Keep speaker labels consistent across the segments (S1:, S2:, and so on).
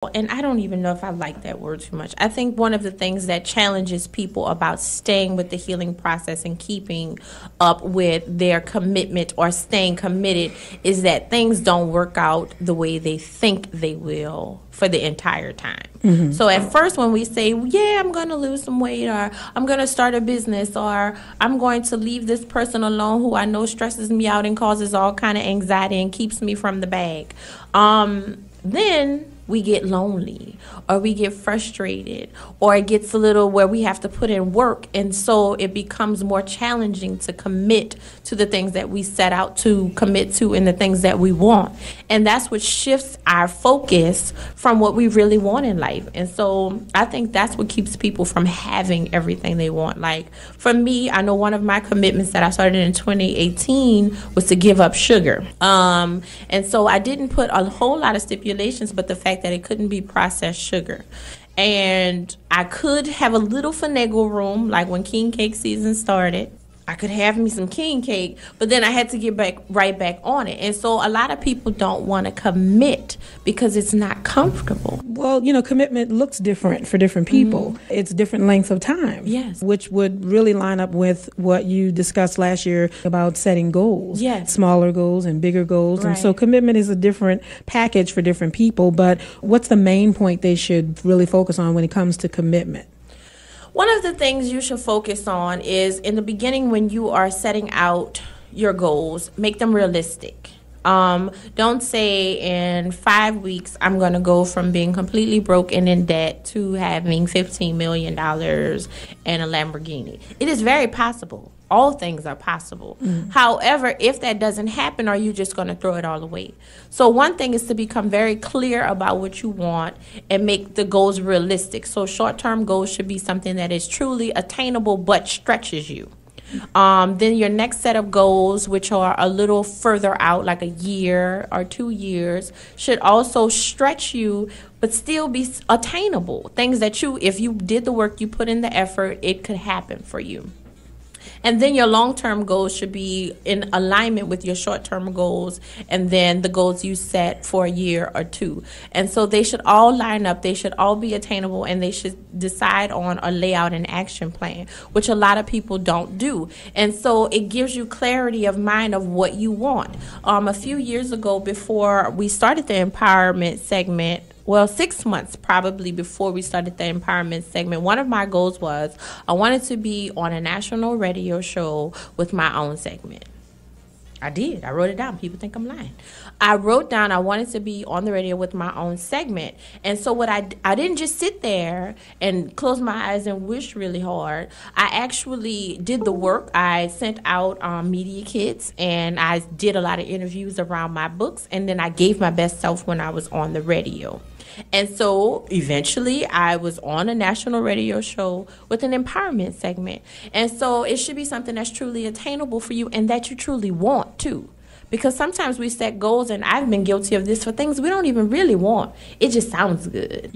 S1: And I don't even know if I like that word too much. I think one of the things that challenges people about staying with the healing process and keeping up with their commitment or staying committed is that things don't work out the way they think they will for the entire time. Mm-hmm. So at first when we say, yeah, I'm going to lose some weight, or I'm going to start a business, or I'm going to leave this person alone who I know stresses me out and causes all kind of anxiety and keeps me from the bag, then we get lonely, or we get frustrated, or it gets a little where we have to put in work, and so it becomes more challenging to commit to the things that we set out to commit to and the things that we want. And that's what shifts our focus from what we really want in life. And so I think that's what keeps people from having everything they want. Like for me, I know one of my commitments that I started in 2018 was to give up sugar. And so I didn't put a whole lot of stipulations, but the fact that it couldn't be processed sugar. And I could have a little finagle room, like when king cake season started. I could have me some king cake, but then I had to get right back on it. And so a lot of people don't want to commit because it's not comfortable.
S2: Well, commitment looks different for different people. Mm-hmm. It's different lengths of time.
S1: Yes.
S2: Which would really line up with what you discussed last year about setting goals.
S1: Yes.
S2: Smaller goals and bigger goals.
S1: Right.
S2: And so commitment is a different package for different people. But what's the main point they should really focus on when it comes to commitment?
S1: One of the things you should focus on is in the beginning when you are setting out your goals, make them realistic. Don't say in 5 weeks I'm going to go from being completely broke and in debt to having $15 million and a Lamborghini. It is very possible. All things are possible. Mm. However, if that doesn't happen, are you just going to throw it all away? So one thing is to become very clear about what you want and make the goals realistic. So short-term goals should be something that is truly attainable but stretches you. Then your next set of goals, which are a little further out, like a year or 2 years, should also stretch you but still be attainable. Things that if you did the work, you put in the effort, it could happen for you. And then your long-term goals should be in alignment with your short-term goals and then the goals you set for a year or two. And so they should all line up. They should all be attainable, and they should decide on or lay out an action plan, which a lot of people don't do. And so it gives you clarity of mind of what you want. A few years ago, before we started the empowerment segment, 6 months probably before we started the empowerment segment, one of my goals was I wanted to be on a national radio show with my own segment. I did. I wrote it down. People think I'm lying. I wrote down I wanted to be on the radio with my own segment. And so what I didn't just sit there and close my eyes and wish really hard. I actually did the work. I sent out media kits, and I did a lot of interviews around my books, and then I gave my best self when I was on the radio. And so eventually I was on a national radio show with an empowerment segment. And so it should be something that's truly attainable for you and that you truly want too. Because sometimes we set goals, and I've been guilty of this, for things we don't even really want. It just sounds good.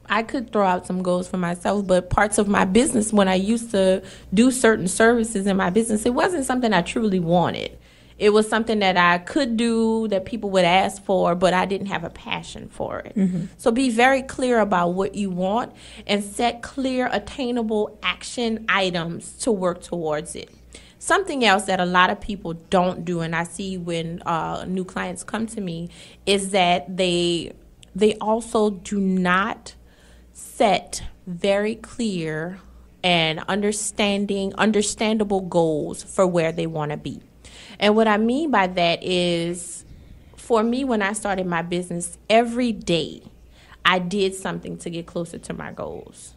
S1: I could throw out some goals for myself, but parts of my business, when I used to do certain services in my business, it wasn't something I truly wanted. It was something that I could do, that people would ask for, but I didn't have a passion for it. Mm-hmm. So be very clear about what you want and set clear, attainable action items to work towards it. Something else that a lot of people don't do, and I see when new clients come to me, is that they also do not set very clear and understandable goals for where they want to be. And what I mean by that is, for me, when I started my business, every day I did something to get closer to my goals.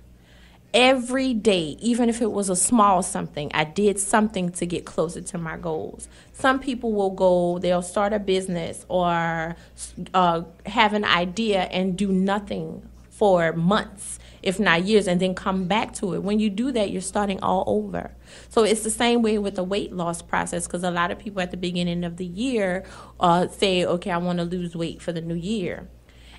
S1: Every day, even if it was a small something, I did something to get closer to my goals. Some people they'll start a business or have an idea and do nothing for months, if not years, and then come back to it. When you do that, you're starting all over. So it's the same way with the weight loss process, because a lot of people at the beginning of the year say, okay, I want to lose weight for the new year.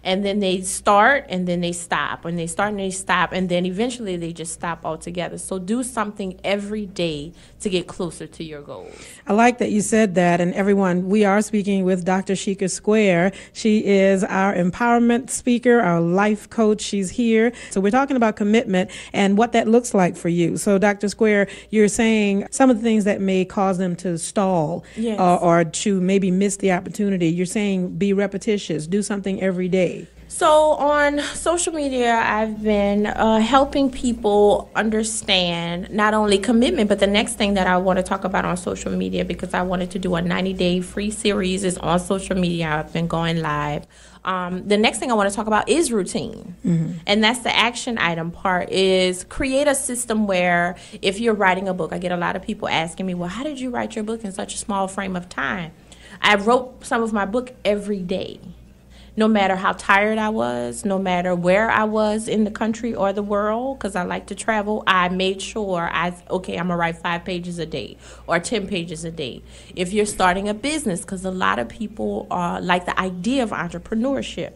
S1: And then they start and then they stop. And they start and they stop. And then eventually they just stop altogether. So do something every day to get closer to your goals.
S2: I like that you said that. And everyone, we are speaking with Dr. Sheika Square. She is our empowerment speaker, our life coach. She's here. So we're talking about commitment and what that looks like for you. So Dr. Square, you're saying some of the things that may cause them to stall,
S1: Yes.
S2: or to maybe miss the opportunity. You're saying be repetitious, do something every day.
S1: So on social media, I've been helping people understand not only commitment, but the next thing that I want to talk about on social media, because I wanted to do a 90-day free series, is on social media. I've been going live. The next thing I want to talk about is routine. And that's the action item part, is create a system where if you're writing a book, I get a lot of people asking me, well, how did you write your book in such a small frame of time? I wrote some of my book every day. No matter how tired I was, no matter where I was in the country or the world, because I like to travel, I made sure I'm going to write 5 pages a day or 10 pages a day. If you're starting a business, because a lot of people like the idea of entrepreneurship.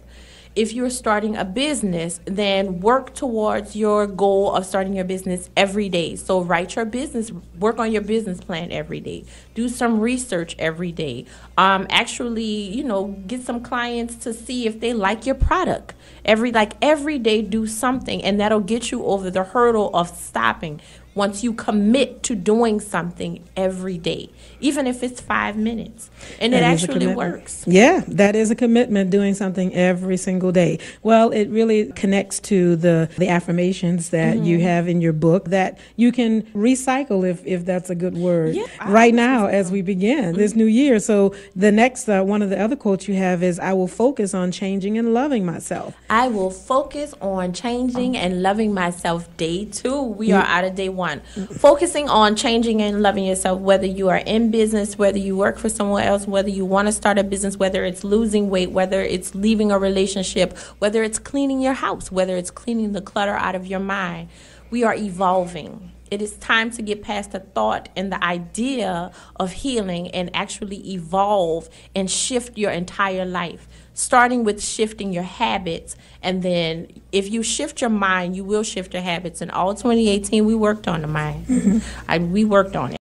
S1: If you're starting a business, then work towards your goal of starting your business every day. So work on your business plan every day. Do some research every day. Actually, get some clients to see if they like your product. Every day do something, and that'll get you over the hurdle of stopping. Once you commit to doing something every day, even if it's 5 minutes, and it actually works.
S2: Yeah, that is a commitment, doing something every single day. Well, it really connects to the affirmations that you have in your book that you can recycle, if that's a good word, right now as we begin this new year. So the next, one of the other quotes you have is, I will focus on changing and loving myself.
S1: I will focus on changing and loving myself. Day 2, we are out of day 1. Focusing on changing and loving yourself, whether you are in business, whether you work for someone else, whether you want to start a business, whether it's losing weight, whether it's leaving a relationship, whether it's cleaning your house, whether it's cleaning the clutter out of your mind. We are evolving. It is time to get past the thought and the idea of healing and actually evolve and shift your entire life, starting with shifting your habits. And then if you shift your mind, you will shift your habits. And all 2018, we worked on the mind. We worked on it.